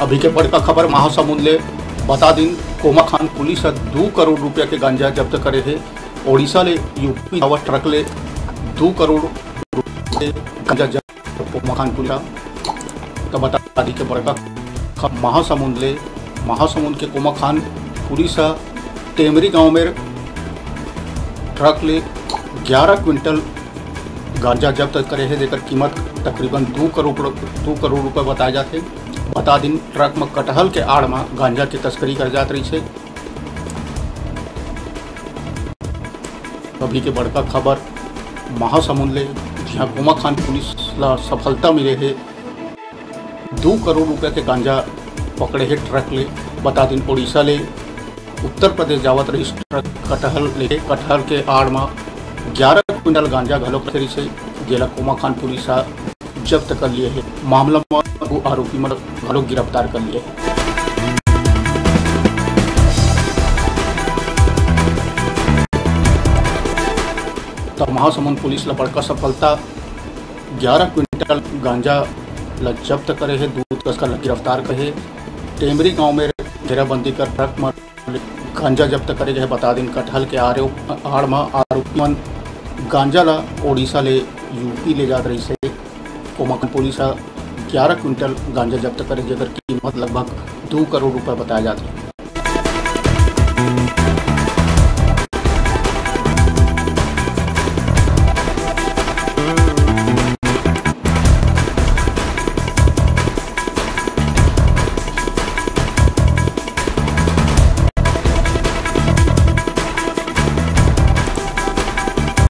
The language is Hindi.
अभी के बड़का खबर महासमुंद ले बता दिन कोमाखान पुलिस 2 करोड़ रुपया के गांजा जब्त करे है। ओडिशा ले यूपी आवा ट्रक ले 2 करोड़ रुपये गांजा जब्त कोमाखान पुलिस तो बता दी के बड़का महासमुंद के कोमाखान पुलिस टेमरी गांव में ट्रक ले 11 क्विंटल गांजा जब्त करे है, जेकर कीमत तकरीबन 2 करोड़ रुपये बताए जाते। बता दिन ट्रक में कटहल के आड़ में गांजा की तस्करी कर जात रही है। अभी के बड़का खबर महासमुंद ले जहाँ कोमाखान पुलिस ला सफलता मिले है, 2 करोड़ रुपये के गांजा पकड़े है ट्रक ले। बता दिन ओडिशा ले उत्तर प्रदेश जावत रही ट्रक कटहल के आड़ में 11 क्विंटल गांजा घलो करी से जेला कोमाखान पुलिस जब्त कर लिए है। मामला में आरोपी मन घलो गिरफ्तार कर लिए है। तो महासमुंद पुलिस ला बड़का सफलता 11 क्विंटल गांजा ला जब्त करे है, दूध तस्कर ला गिरफ्तार करे। टेमरी गांव में घेराबंदी कर ट्रक में गांजा जब्त करे गए। बता दिन कटहल के आड़ में आरोपी मन गांजा ला ओडिशा ले यूपी ले जात रही से। कोमाखान पुलिस 11 क्विंटल गांजा जब्त करे, जेकर कीमत लगभग 2 करोड़ रुपये बताया जाता है।